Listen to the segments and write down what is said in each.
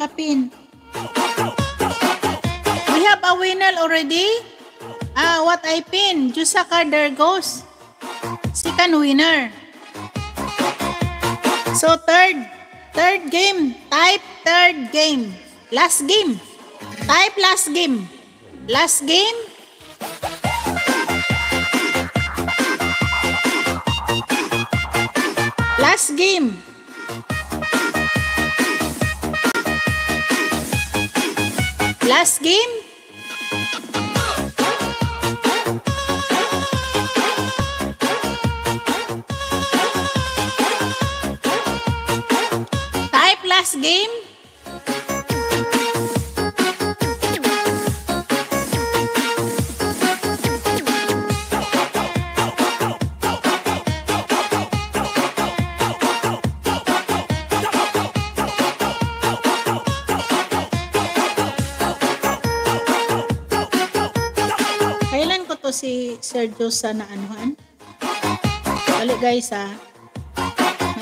kapin. We have a winner already. What I pin? Jusaka, there goes. Second winner. So third game. Type third game. Last game. Type last game. Last game. Last game. Last game. Type last game. Si Sergio sa naanuhan. Balik guys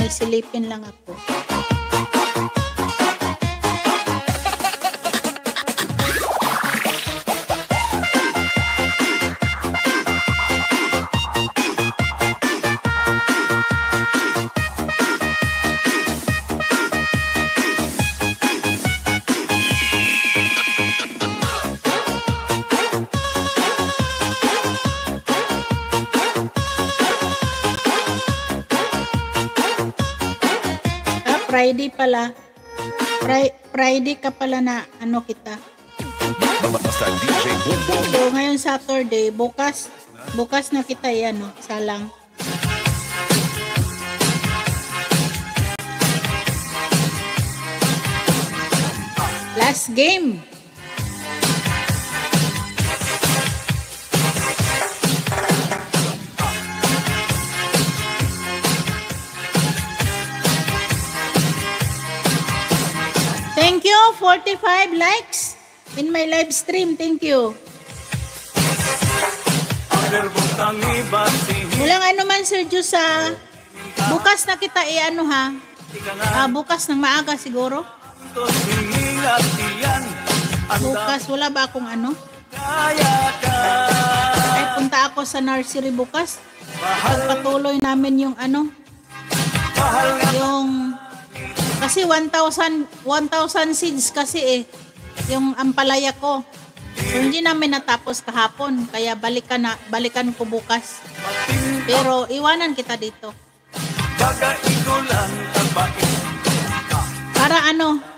may silipin lang ako. Friday pala. Friday ka pala na ano kita. So ngayon Saturday, bukas na kita yan, no? Salang. Last game. Thank you, 45 likes in my live stream. Thank you. Walang ano man, Sergio, sa bukas na kita ano ha. Bukas ng maaga siguro. Bukas, wala ba akong ano? Ay, punta ako sa nursery bukas. Pagpatuloy namin yung ano. Yung kasi 1,000 seeds kasi yung ampalaya ko. So, hindi namin natapos kahapon, kaya balikan ko bukas. Pero iwanan kita dito.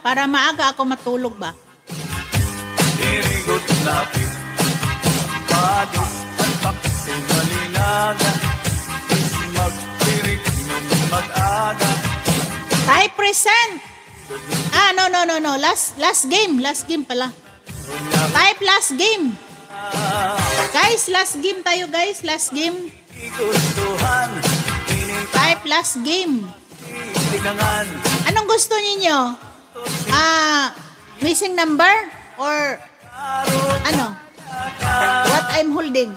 Para maaga ako matulog ba? Type present. No. Last game pala. Type last game. Guys, last game tayo, guys. Last game. Type last game. Anong gusto niyo? Missing number or ano? What I'm holding.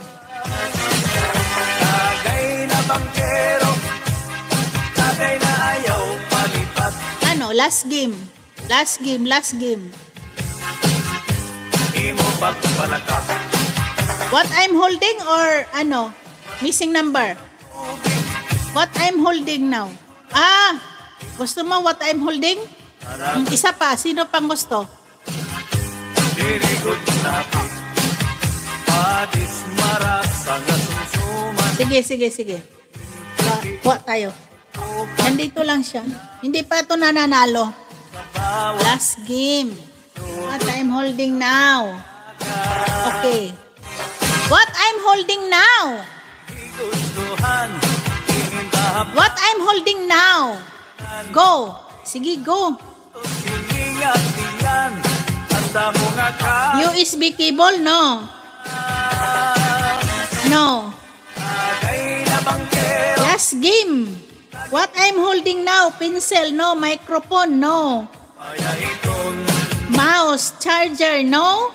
Ano, last game. What I'm holding or ano? Missing number. What I'm holding now. Gusto mo what I'm holding? Isa pa, sino pang gusto? Sige. Kuha tayo. Nandito lang siya. Hindi pa ito nananalo. Last game. What I'm holding now. Okay. What I'm holding now. What I'm holding now. Go. Sige, go. USB cable, no. Last game. What I'm holding now. Pencil, no. Microphone, no. Mouse, charger, no.